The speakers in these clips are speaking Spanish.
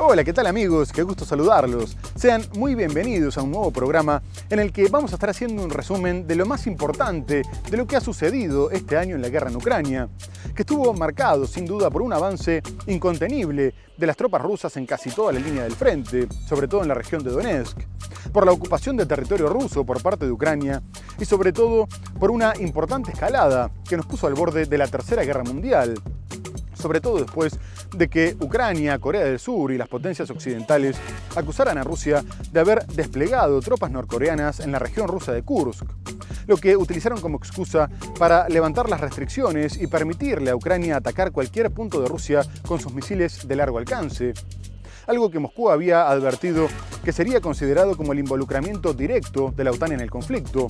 Hola, ¿qué tal amigos? Qué gusto saludarlos. Sean muy bienvenidos a un nuevo programa en el que vamos a estar haciendo un resumen de lo más importante de lo que ha sucedido este año en la guerra en Ucrania, que estuvo marcado sin duda por un avance incontenible de las tropas rusas en casi toda la línea del frente, sobre todo en la región de Donetsk, por la ocupación de territorio ruso por parte de Ucrania y sobre todo por una importante escalada que nos puso al borde de la Tercera Guerra Mundial, sobre todo después de que Ucrania, Corea del Sur y las potencias occidentales acusaran a Rusia de haber desplegado tropas norcoreanas en la región rusa de Kursk, lo que utilizaron como excusa para levantar las restricciones y permitirle a Ucrania atacar cualquier punto de Rusia con sus misiles de largo alcance. Algo que Moscú había advertido que sería considerado como el involucramiento directo de la OTAN en el conflicto,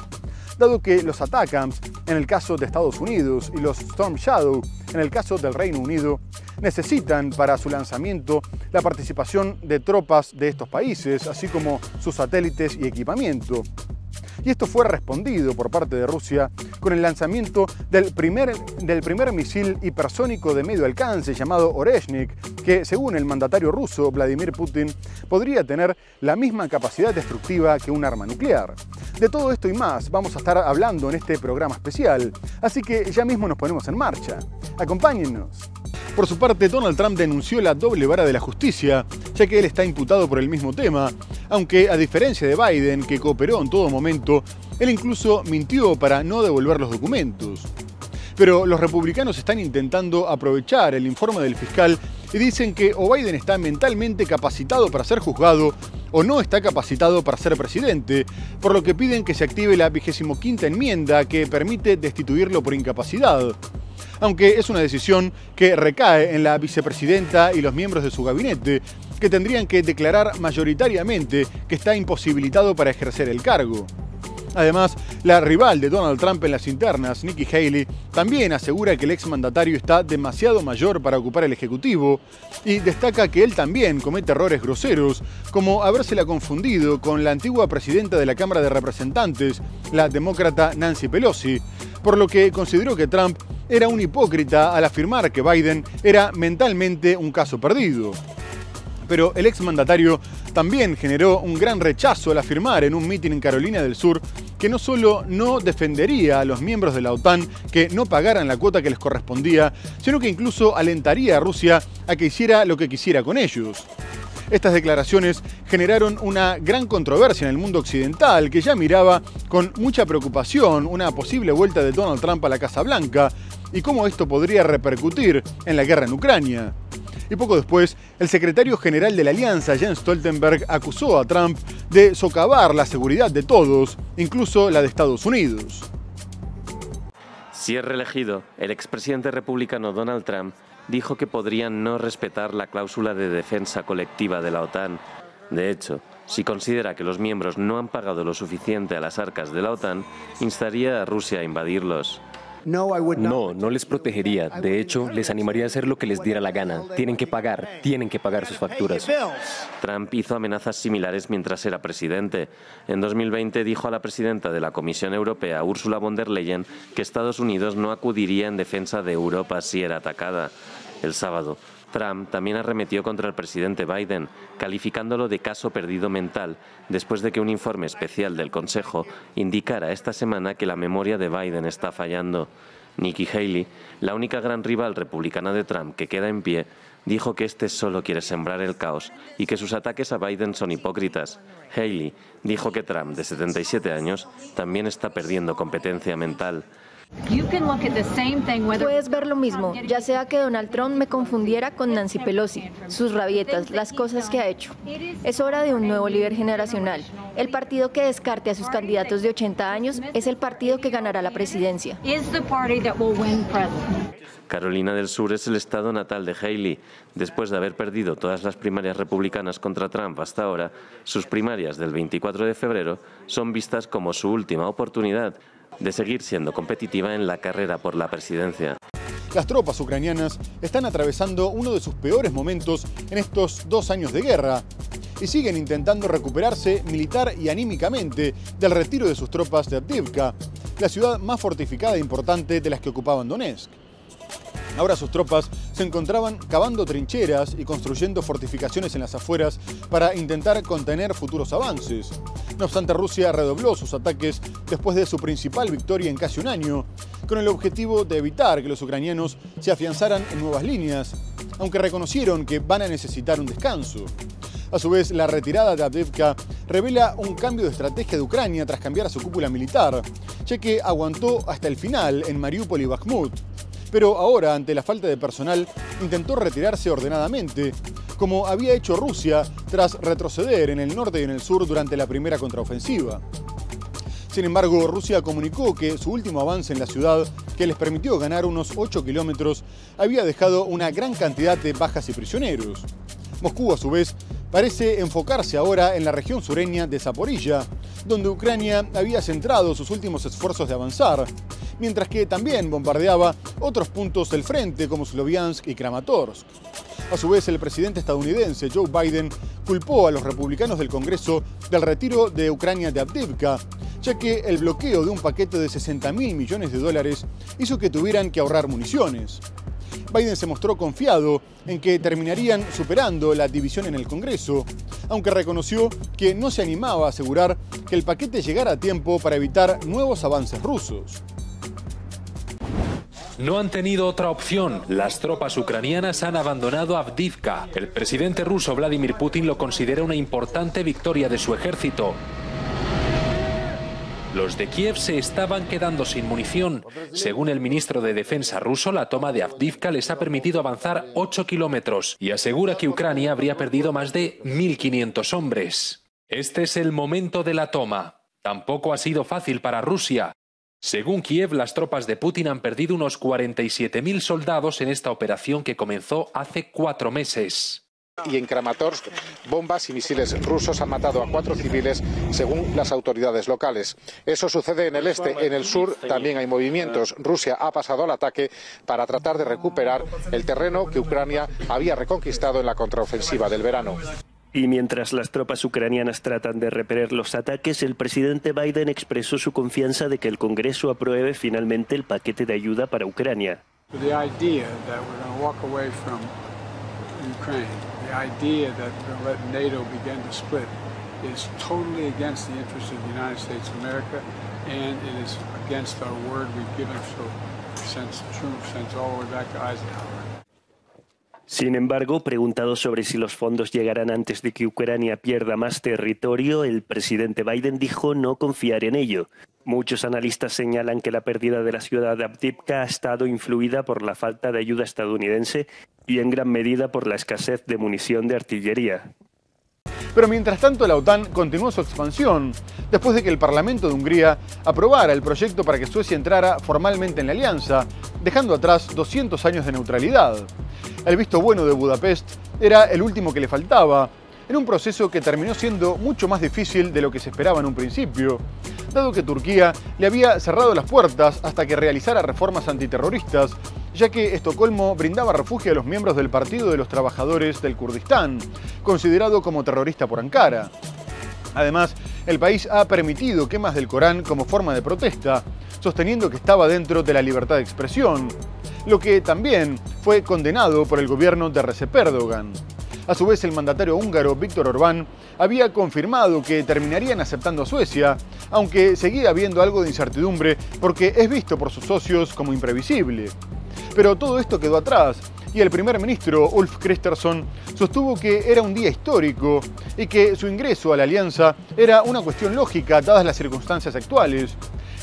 dado que los ATACMS, en el caso de Estados Unidos, y los Storm Shadow, en el caso del Reino Unido, necesitan para su lanzamiento la participación de tropas de estos países, así como sus satélites y equipamiento. Y esto fue respondido por parte de Rusia con el lanzamiento del primer misil hipersónico de medio alcance llamado Oreshnik, que según el mandatario ruso Vladimir Putin podría tener la misma capacidad destructiva que un arma nuclear. De todo esto y más vamos a estar hablando en este programa especial, así que ya mismo nos ponemos en marcha. Acompáñennos. Por su parte, Donald Trump denunció la doble vara de la justicia, ya que él está imputado por el mismo tema, aunque a diferencia de Biden, que cooperó en todo momento, él incluso mintió para no devolver los documentos. Pero los republicanos están intentando aprovechar el informe del fiscal y dicen que o Biden está mentalmente capacitado para ser juzgado o no está capacitado para ser presidente, por lo que piden que se active la 25ª enmienda que permite destituirlo por incapacidad. Aunque es una decisión que recae en la vicepresidenta y los miembros de su gabinete, que tendrían que declarar mayoritariamente que está imposibilitado para ejercer el cargo. Además, la rival de Donald Trump en las internas, Nikki Haley, también asegura que el exmandatario está demasiado mayor para ocupar el Ejecutivo y destaca que él también comete errores groseros, como habérsela confundido con la antigua presidenta de la Cámara de Representantes, la demócrata Nancy Pelosi, por lo que consideró que Trump era un hipócrita al afirmar que Biden era mentalmente un caso perdido. Pero el exmandatario también generó un gran rechazo al afirmar en un mitin en Carolina del Sur que no solo no defendería a los miembros de la OTAN que no pagaran la cuota que les correspondía, sino que incluso alentaría a Rusia a que hiciera lo que quisiera con ellos. Estas declaraciones generaron una gran controversia en el mundo occidental, que ya miraba con mucha preocupación una posible vuelta de Donald Trump a la Casa Blanca y cómo esto podría repercutir en la guerra en Ucrania. Y poco después, el secretario general de la Alianza, Jens Stoltenberg, acusó a Trump de socavar la seguridad de todos, incluso la de Estados Unidos. Si es reelegido, el expresidente republicano Donald Trump dijo que podrían no respetar la cláusula de defensa colectiva de la OTAN. De hecho, si considera que los miembros no han pagado lo suficiente a las arcas de la OTAN, instaría a Rusia a invadirlos. No les protegería. De hecho, les animaría a hacer lo que les diera la gana. Tienen que pagar sus facturas. Trump hizo amenazas similares mientras era presidente. En 2020 dijo a la presidenta de la Comisión Europea, Ursula von der Leyen, que Estados Unidos no acudiría en defensa de Europa si era atacada. El sábado, Trump también arremetió contra el presidente Biden, calificándolo de caso perdido mental, después de que un informe especial del Consejo indicara esta semana que la memoria de Biden está fallando. Nikki Haley, la única gran rival republicana de Trump que queda en pie, dijo que este solo quiere sembrar el caos y que sus ataques a Biden son hipócritas. Haley dijo que Trump, de 77 años, también está perdiendo competencia mental. Puedes ver lo mismo, ya sea que Donald Trump me confundiera con Nancy Pelosi, sus rabietas, las cosas que ha hecho. Es hora de un nuevo líder generacional. El partido que descarte a sus candidatos de 80 años es el partido que ganará la presidencia. Carolina del Sur es el estado natal de Haley. Después de haber perdido todas las primarias republicanas contra Trump hasta ahora, sus primarias del 24 de febrero son vistas como su última oportunidad de seguir siendo competitiva en la carrera por la presidencia. Las tropas ucranianas están atravesando uno de sus peores momentos en estos 2 años de guerra y siguen intentando recuperarse militar y anímicamente del retiro de sus tropas de Avdiivka, la ciudad más fortificada e importante de las que ocupaban Donetsk. Ahora sus tropas se encontraban cavando trincheras y construyendo fortificaciones en las afueras para intentar contener futuros avances. No obstante, Rusia redobló sus ataques después de su principal victoria en casi un año, con el objetivo de evitar que los ucranianos se afianzaran en nuevas líneas, aunque reconocieron que van a necesitar un descanso. A su vez, la retirada de Avdiivka revela un cambio de estrategia de Ucrania tras cambiar a su cúpula militar, ya que aguantó hasta el final en Mariupol y Bakhmut. Pero ahora, ante la falta de personal, intentó retirarse ordenadamente, como había hecho Rusia tras retroceder en el norte y en el sur durante la primera contraofensiva. Sin embargo, Rusia comunicó que su último avance en la ciudad, que les permitió ganar unos 8 kilómetros, había dejado una gran cantidad de bajas y prisioneros. Moscú, a su vez, parece enfocarse ahora en la región sureña de Zaporilla, donde Ucrania había centrado sus últimos esfuerzos de avanzar, mientras que también bombardeaba otros puntos del frente como Sloviansk y Kramatorsk. A su vez, el presidente estadounidense Joe Biden culpó a los republicanos del Congreso del retiro de Ucrania de Avdiivka, ya que el bloqueo de un paquete de $60.000 millones hizo que tuvieran que ahorrar municiones. Biden se mostró confiado en que terminarían superando la división en el Congreso, aunque reconoció que no se animaba a asegurar que el paquete llegara a tiempo para evitar nuevos avances rusos. No han tenido otra opción. Las tropas ucranianas han abandonado Avdiivka. El presidente ruso Vladimir Putin lo considera una importante victoria de su ejército. Los de Kiev se estaban quedando sin munición. Según el ministro de Defensa ruso, la toma de Avdiivka les ha permitido avanzar 8 kilómetros y asegura que Ucrania habría perdido más de 1.500 hombres. Este es el momento de la toma. Tampoco ha sido fácil para Rusia. Según Kiev, las tropas de Putin han perdido unos 47.000 soldados en esta operación que comenzó hace 4 meses. Y en Kramatorsk, bombas y misiles rusos han matado a 4 civiles, según las autoridades locales. Eso sucede en el este. En el sur también hay movimientos. Rusia ha pasado al ataque para tratar de recuperar el terreno que Ucrania había reconquistado en la contraofensiva del verano. Y mientras las tropas ucranianas tratan de repeler los ataques, el presidente Biden expresó su confianza de que el Congreso apruebe finalmente el paquete de ayuda para Ucrania. The idea that we're going to let NATO begin to split is totally against the interests of the United States of America, and it is against our word we've given since all the way back to Eisenhower. Sin embargo, preguntado sobre si los fondos llegarán antes de que Ucrania pierda más territorio, el presidente Biden dijo no confiar en ello. Muchos analistas señalan que la pérdida de la ciudad de Avdiivka ha estado influida por la falta de ayuda estadounidense y en gran medida por la escasez de munición de artillería. Pero mientras tanto, la OTAN continuó su expansión, después de que el Parlamento de Hungría aprobara el proyecto para que Suecia entrara formalmente en la alianza, dejando atrás 200 años de neutralidad. El visto bueno de Budapest era el último que le faltaba, en un proceso que terminó siendo mucho más difícil de lo que se esperaba en un principio, dado que Turquía le había cerrado las puertas hasta que realizara reformas antiterroristas, ya que Estocolmo brindaba refugio a los miembros del Partido de los Trabajadores del Kurdistán, considerado como terrorista por Ankara. Además, el país ha permitido quemas del Corán como forma de protesta, sosteniendo que estaba dentro de la libertad de expresión, lo que también fue condenado por el gobierno de Recep Erdogan. A su vez, el mandatario húngaro Viktor Orbán había confirmado que terminarían aceptando a Suecia, aunque seguía habiendo algo de incertidumbre porque es visto por sus socios como imprevisible. Pero todo esto quedó atrás y el primer ministro Ulf Kristersson sostuvo que era un día histórico y que su ingreso a la alianza era una cuestión lógica dadas las circunstancias actuales,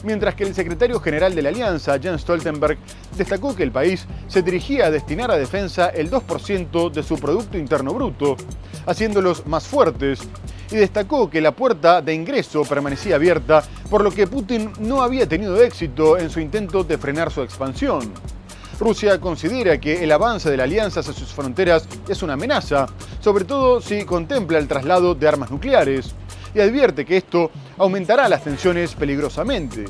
mientras que el secretario general de la alianza, Jens Stoltenberg, destacó que el país se dirigía a destinar a defensa el 2% de su Producto Interno Bruto, haciéndolos más fuertes, y destacó que la puerta de ingreso permanecía abierta, por lo que Putin no había tenido éxito en su intento de frenar su expansión. Rusia considera que el avance de la alianza hacia sus fronteras es una amenaza, sobre todo si contempla el traslado de armas nucleares, y advierte que esto aumentará las tensiones peligrosamente.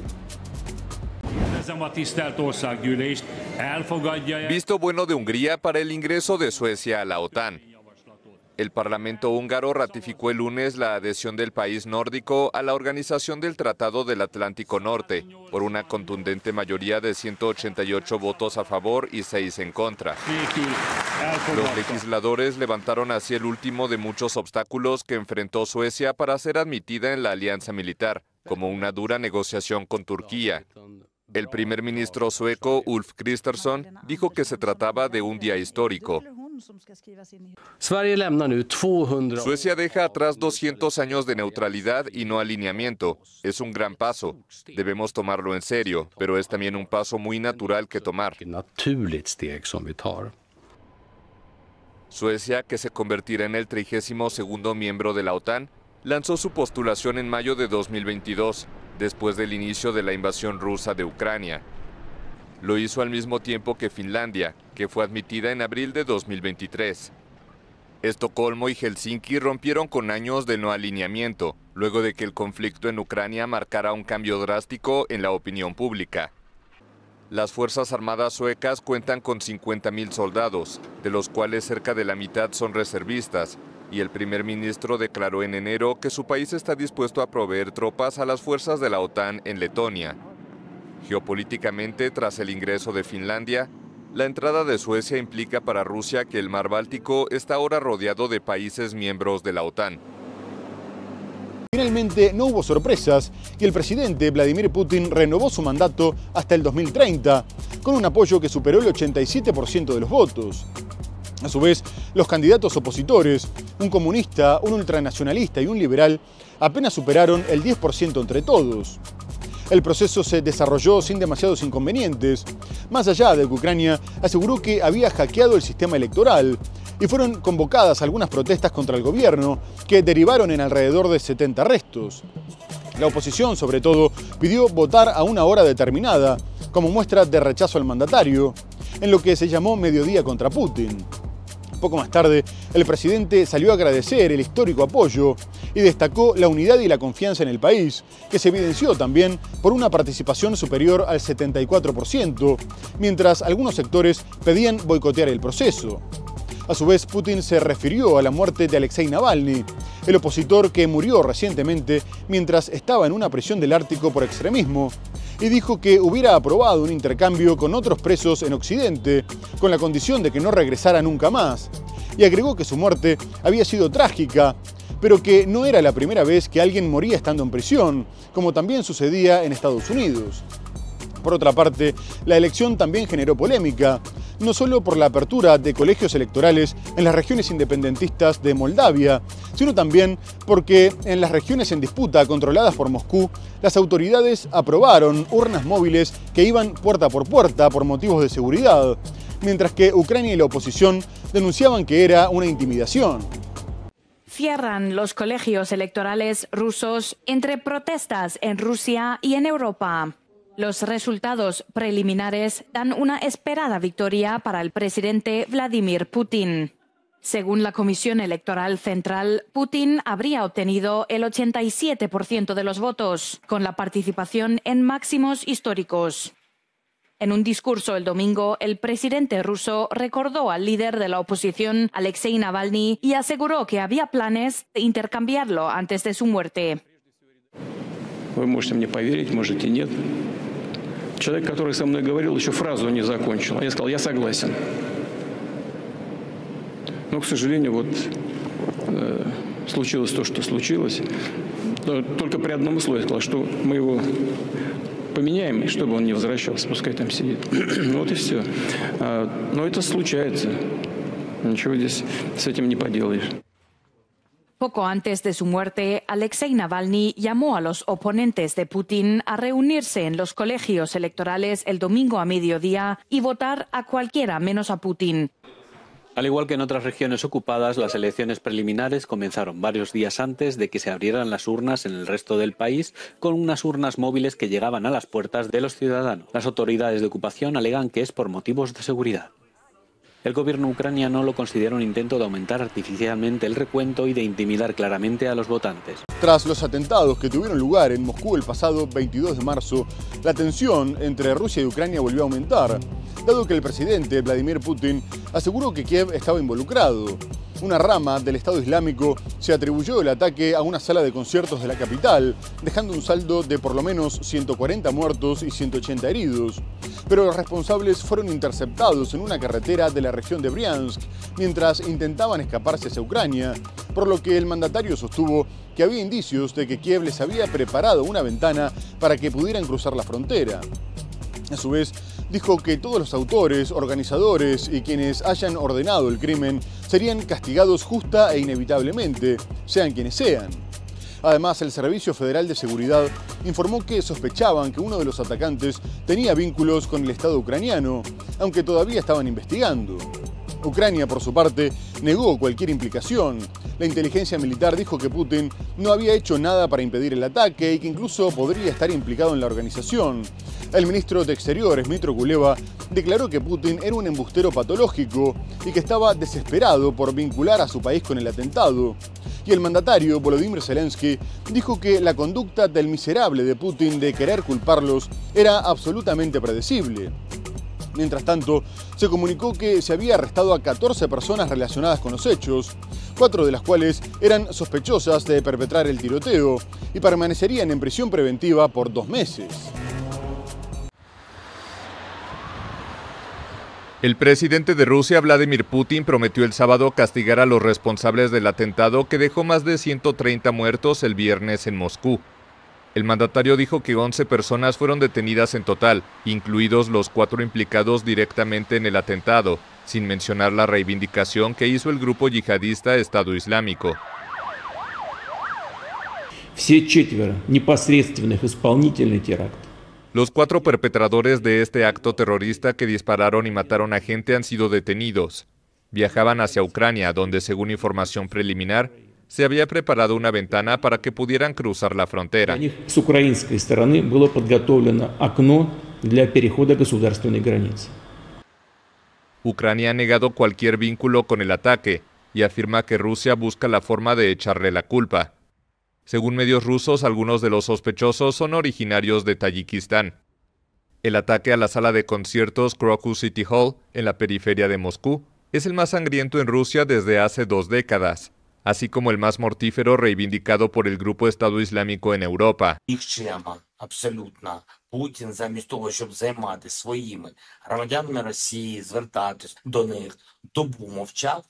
Visto bueno de Hungría para el ingreso de Suecia a la OTAN. El Parlamento húngaro ratificó el lunes la adhesión del país nórdico a la Organización del Tratado del Atlántico Norte por una contundente mayoría de 188 votos a favor y 6 en contra. Los legisladores levantaron así el último de muchos obstáculos que enfrentó Suecia para ser admitida en la alianza militar, como una dura negociación con Turquía. El primer ministro sueco, Ulf Kristersson, dijo que se trataba de un día histórico. Suecia deja atrás 200 años de neutralidad y no alineamiento. Es un gran paso. Debemos tomarlo en serio, pero es también un paso muy natural que tomar. Suecia, que se convertirá en el 32º miembro de la OTAN, lanzó su postulación en mayo de 2022, después del inicio de la invasión rusa de Ucrania. Lo hizo al mismo tiempo que Finlandia, que fue admitida en abril de 2023. Estocolmo y Helsinki rompieron con años de no alineamiento, luego de que el conflicto en Ucrania marcara un cambio drástico en la opinión pública. Las Fuerzas Armadas suecas cuentan con 50.000 soldados, de los cuales cerca de la mitad son reservistas, y el primer ministro declaró en enero que su país está dispuesto a proveer tropas a las fuerzas de la OTAN en Letonia. Geopolíticamente, tras el ingreso de Finlandia, la entrada de Suecia implica para Rusia que el mar Báltico está ahora rodeado de países miembros de la OTAN. Finalmente no hubo sorpresas y el presidente Vladimir Putin renovó su mandato hasta el 2030, con un apoyo que superó el 87% de los votos. A su vez, los candidatos opositores, un comunista, un ultranacionalista y un liberal, apenas superaron el 10% entre todos. El proceso se desarrolló sin demasiados inconvenientes, más allá de que Ucrania aseguró que había hackeado el sistema electoral, y fueron convocadas algunas protestas contra el gobierno, que derivaron en alrededor de 70 arrestos. La oposición, sobre todo, pidió votar a una hora determinada, como muestra de rechazo al mandatario, en lo que se llamó Mediodía contra Putin. Poco más tarde, el presidente salió a agradecer el histórico apoyo y destacó la unidad y la confianza en el país, que se evidenció también por una participación superior al 74%, mientras algunos sectores pedían boicotear el proceso. A su vez, Putin se refirió a la muerte de Alexei Navalny, el opositor que murió recientemente mientras estaba en una prisión del Ártico por extremismo, y dijo que hubiera aprobado un intercambio con otros presos en Occidente, con la condición de que no regresara nunca más. Y agregó que su muerte había sido trágica, pero que no era la primera vez que alguien moría estando en prisión, como también sucedía en Estados Unidos. Por otra parte, la elección también generó polémica, no solo por la apertura de colegios electorales en las regiones independentistas de Moldavia, sino también porque en las regiones en disputa controladas por Moscú, las autoridades aprobaron urnas móviles que iban puerta por puerta por motivos de seguridad, mientras que Ucrania y la oposición denunciaban que era una intimidación. Cierran los colegios electorales rusos entre protestas en Rusia y en Europa. Los resultados preliminares dan una esperada victoria para el presidente Vladimir Putin. Según la Comisión Electoral Central, Putin habría obtenido el 87% de los votos, con la participación en máximos históricos. En un discurso el domingo, el presidente ruso recordó al líder de la oposición, Alexei Navalny, y aseguró que había planes de intercambiarlo antes de su muerte. Человек, который со мной говорил, еще фразу не закончил. Я сказал, я согласен. Но, к сожалению, вот случилось то, что случилось. Только при одном условии сказал, что мы его поменяем, и чтобы он не возвращался, пускай там сидит. Вот и все. Но это случается. Ничего здесь с этим не поделаешь. Poco antes de su muerte, Alexei Navalny llamó a los oponentes de Putin a reunirse en los colegios electorales el domingo a mediodía y votar a cualquiera menos a Putin. Al igual que en otras regiones ocupadas, las elecciones preliminares comenzaron varios días antes de que se abrieran las urnas en el resto del país, con unas urnas móviles que llegaban a las puertas de los ciudadanos. Las autoridades de ocupación alegan que es por motivos de seguridad. El gobierno ucraniano lo considera un intento de aumentar artificialmente el recuento y de intimidar claramente a los votantes. Tras los atentados que tuvieron lugar en Moscú el pasado 22 de marzo, la tensión entre Rusia y Ucrania volvió a aumentar, dado que el presidente Vladimir Putin aseguró que Kiev estaba involucrado. una rama del Estado Islámico se atribuyó el ataque a una sala de conciertos de la capital, dejando un saldo de por lo menos 140 muertos y 180 heridos. Pero los responsables fueron interceptados en una carretera de la región de Briansk mientras intentaban escaparse hacia Ucrania, por lo que el mandatario sostuvo que había indicios de que Kiev les había preparado una ventana para que pudieran cruzar la frontera. A su vez, dijo que todos los autores, organizadores y quienes hayan ordenado el crimen serían castigados justa e inevitablemente, sean quienes sean. Además, el Servicio Federal de Seguridad informó que sospechaban que uno de los atacantes tenía vínculos con el Estado ucraniano, aunque todavía estaban investigando. Ucrania, por su parte, negó cualquier implicación. La inteligencia militar dijo que Putin no había hecho nada para impedir el ataque y que incluso podría estar implicado en la organización. El ministro de Exteriores, Dmytro Kuleba, declaró que Putin era un embustero patológico y que estaba desesperado por vincular a su país con el atentado. Y el mandatario, Volodymyr Zelensky, dijo que la conducta del miserable de Putin de querer culparlos era absolutamente predecible. Mientras tanto, se comunicó que se había arrestado a 14 personas relacionadas con los hechos, 4 de las cuales eran sospechosas de perpetrar el tiroteo y permanecerían en prisión preventiva por 2 meses. El presidente de Rusia, Vladimir Putin, prometió el sábado castigar a los responsables del atentado que dejó más de 130 muertos el viernes en Moscú. El mandatario dijo que 11 personas fueron detenidas en total, incluidos los 4 implicados directamente en el atentado, sin mencionar la reivindicación que hizo el grupo yihadista Estado Islámico. Los 4 perpetradores de este acto terrorista que dispararon y mataron a gente han sido detenidos. Viajaban hacia Ucrania, donde, según información preliminar, se había preparado una ventana para que pudieran cruzar la frontera. Ucrania ha negado cualquier vínculo con el ataque y afirma que Rusia busca la forma de echarle la culpa. Según medios rusos, algunos de los sospechosos son originarios de Tayikistán. El ataque a la sala de conciertos Crocus City Hall, en la periferia de Moscú, es el más sangriento en Rusia desde hace 2 décadas, así como el más mortífero reivindicado por el grupo Estado Islámico en Europa. Путін замість того, щоб займати своїми громадянами Росії, звертатись до них, добу мовчав,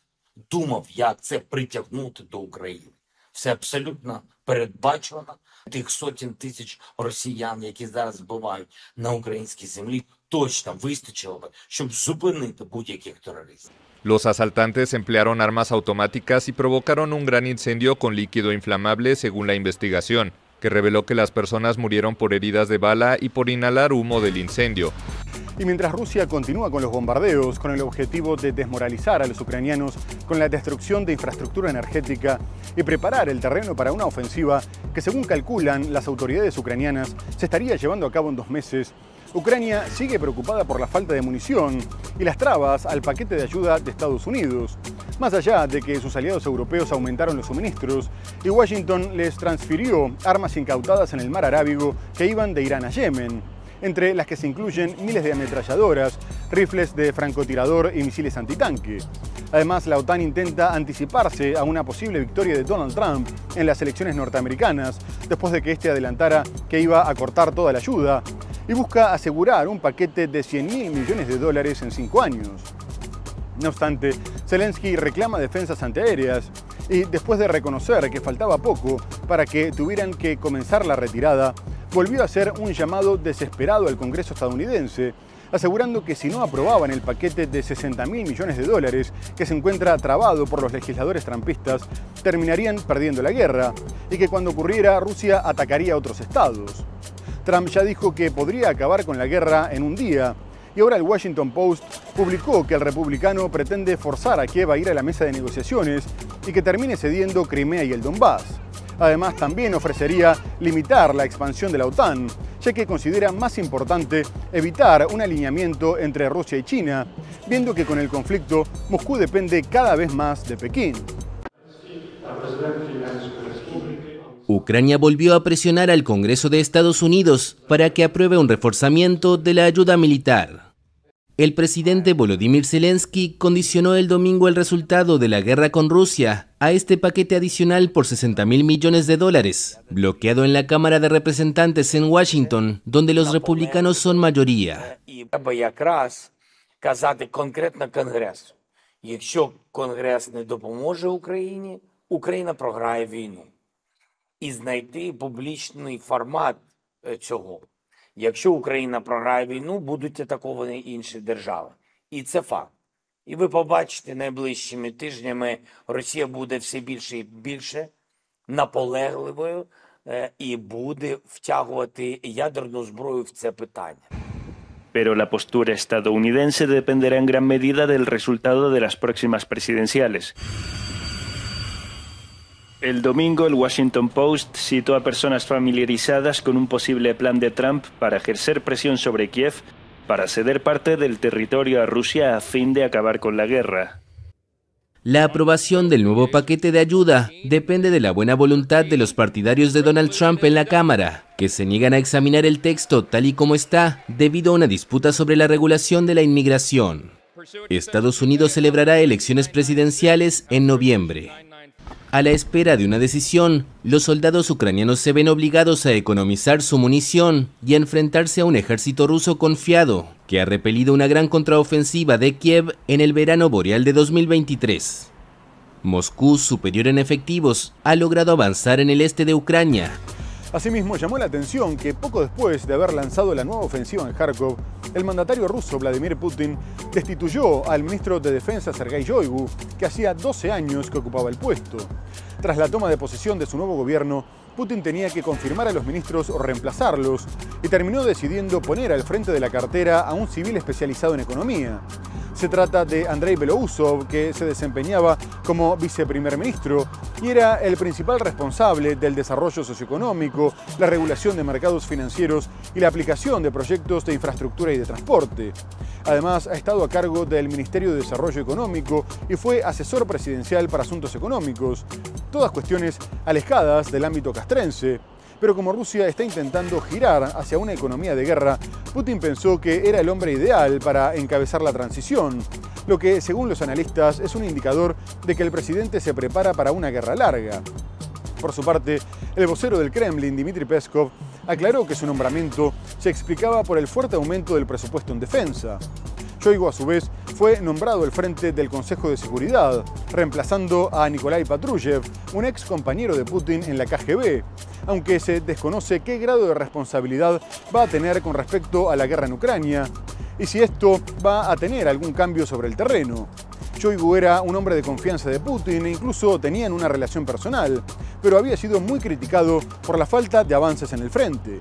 думав, як це притягнути до України. Все абсолютно передбачено. Тих сотень тисяч росіян, які зараз вбивають на українській землі, точно вистачило би, щоб зупинити будь-яких терористів. Los asaltantes emplearon armas automáticas y provocaron un gran incendio con líquido inflamable, según la investigación, que reveló que las personas murieron por heridas de bala y por inhalar humo del incendio. Y mientras Rusia continúa con los bombardeos, con el objetivo de desmoralizar a los ucranianos con la destrucción de infraestructura energética y preparar el terreno para una ofensiva que, según calculan las autoridades ucranianas, se estaría llevando a cabo en 2 meses, Ucrania sigue preocupada por la falta de munición y las trabas al paquete de ayuda de Estados Unidos. Más allá de que sus aliados europeos aumentaron los suministros y Washington les transfirió armas incautadas en el mar Arábigo que iban de Irán a Yemen, entre las que se incluyen miles de ametralladoras, rifles de francotirador y misiles antitanque. Además, la OTAN intenta anticiparse a una posible victoria de Donald Trump en las elecciones norteamericanas, después de que este adelantara que iba a cortar toda la ayuda, y busca asegurar un paquete de $100.000 millones en 5 años. No obstante, Zelensky reclama defensas antiaéreas y, después de reconocer que faltaba poco para que tuvieran que comenzar la retirada, volvió a hacer un llamado desesperado al Congreso estadounidense, asegurando que si no aprobaban el paquete de $60.000 millones que se encuentra trabado por los legisladores trumpistas, terminarían perdiendo la guerra y que cuando ocurriera Rusia atacaría a otros estados. Trump ya dijo que podría acabar con la guerra en un día, y ahora el Washington Post publicó que el republicano pretende forzar a Kiev a ir a la mesa de negociaciones y que termine cediendo Crimea y el Donbass. Además, también ofrecería limitar la expansión de la OTAN, ya que considera más importante evitar un alineamiento entre Rusia y China, viendo que con el conflicto Moscú depende cada vez más de Pekín. Ucrania volvió a presionar al Congreso de Estados Unidos para que apruebe un reforzamiento de la ayuda militar. El presidente Volodymyr Zelensky condicionó el domingo el resultado de la guerra con Rusia a este paquete adicional por $60.000 millones, bloqueado en la Cámara de Representantes en Washington, donde los republicanos son mayoría. Треба якраз казати конкретно Конгресу. Якщо Конгрес не допоможе Україні, Україна програє війну. І знайти публічний формат цього. Якщо Україна програє війну, будуть атаковані інші держави. І це факт. І ви побачите, найближчими тижнями Росія буде все більше і більше наполегливою і буде втягувати ядерну зброю в це питання. Pero la postura estadounidense dependerá en gran medida del resultado de las próximas presidenciales. El domingo, el Washington Post citó a personas familiarizadas con un posible plan de Trump para ejercer presión sobre Kiev para ceder parte del territorio a Rusia a fin de acabar con la guerra. La aprobación del nuevo paquete de ayuda depende de la buena voluntad de los partidarios de Donald Trump en la Cámara, que se niegan a examinar el texto tal y como está debido a una disputa sobre la regulación de la inmigración. Estados Unidos celebrará elecciones presidenciales en noviembre. A la espera de una decisión, los soldados ucranianos se ven obligados a economizar su munición y a enfrentarse a un ejército ruso confiado, que ha repelido una gran contraofensiva de Kiev en el verano boreal de 2023. Moscú, superior en efectivos, ha logrado avanzar en el este de Ucrania. Asimismo, llamó la atención que poco después de haber lanzado la nueva ofensiva en Kharkov, el mandatario ruso Vladimir Putin destituyó al ministro de Defensa Sergei Shoigu, que hacía 12 años que ocupaba el puesto. Tras la toma de posesión de su nuevo gobierno, Putin tenía que confirmar a los ministros o reemplazarlos y terminó decidiendo poner al frente de la cartera a un civil especializado en economía. Se trata de Andrei Belousov, que se desempeñaba como viceprimer ministro y era el principal responsable del desarrollo socioeconómico, la regulación de mercados financieros y la aplicación de proyectos de infraestructura y de transporte. Además, ha estado a cargo del Ministerio de Desarrollo Económico y fue asesor presidencial para asuntos económicos, todas cuestiones alejadas del ámbito castrense. Pero como Rusia está intentando girar hacia una economía de guerra, Putin pensó que era el hombre ideal para encabezar la transición, lo que, según los analistas, es un indicador de que el presidente se prepara para una guerra larga. Por su parte, el vocero del Kremlin, Dmitry Peskov, aclaró que su nombramiento se explicaba por el fuerte aumento del presupuesto en defensa. Shoigu, a su vez, fue nombrado al frente del Consejo de Seguridad, reemplazando a Nikolai Patrushev, un ex compañero de Putin en la KGB, aunque se desconoce qué grado de responsabilidad va a tener con respecto a la guerra en Ucrania y si esto va a tener algún cambio sobre el terreno. Shoigu era un hombre de confianza de Putin e incluso tenían una relación personal, pero había sido muy criticado por la falta de avances en el frente.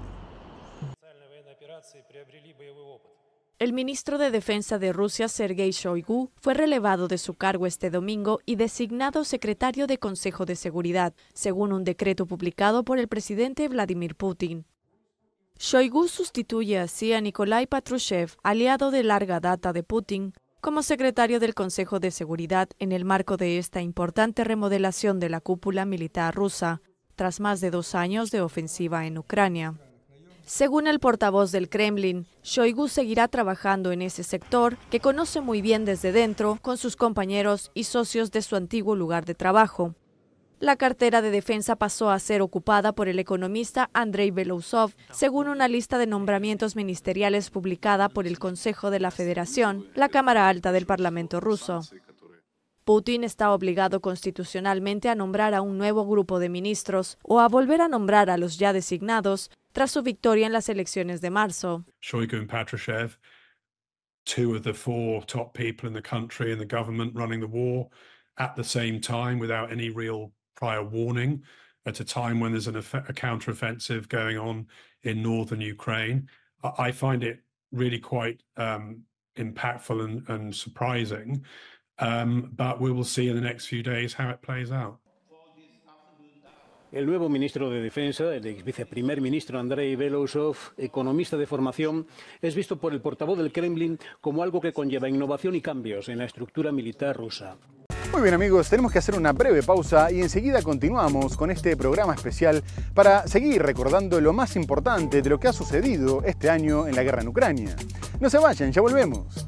El ministro de Defensa de Rusia, Sergei Shoigu, fue relevado de su cargo este domingo y designado secretario de Consejo de Seguridad, según un decreto publicado por el presidente Vladimir Putin. Shoigu sustituye así a Nikolai Patrushev, aliado de larga data de Putin, como secretario del Consejo de Seguridad en el marco de esta importante remodelación de la cúpula militar rusa, tras más de 2 años de ofensiva en Ucrania. Según el portavoz del Kremlin, Shoigu seguirá trabajando en ese sector que conoce muy bien desde dentro con sus compañeros y socios de su antiguo lugar de trabajo. La cartera de defensa pasó a ser ocupada por el economista Andrei Belousov, según una lista de nombramientos ministeriales publicada por el Consejo de la Federación, la Cámara Alta del Parlamento ruso. Putin está obligado constitucionalmente a nombrar a un nuevo grupo de ministros o a volver a nombrar a los ya designados tras su victoria en las elecciones de marzo. Shoigu and Patrushev, 2 of the 4 top people in the country and the government running the war at the same time without any real prior warning, at a time when there's a counter-offensive going on in northern Ukraine. I find it really quite impactful and surprising, but we will see in the next few days how it plays out. El nuevo ministro de Defensa, el ex viceprimer ministro Andrei Belousov, economista de formación, es visto por el portavoz del Kremlin como algo que conlleva innovación y cambios en la estructura militar rusa. Muy bien amigos, tenemos que hacer una breve pausa y enseguida continuamos con este programa especial para seguir recordando lo más importante de lo que ha sucedido este año en la guerra en Ucrania. No se vayan, ya volvemos.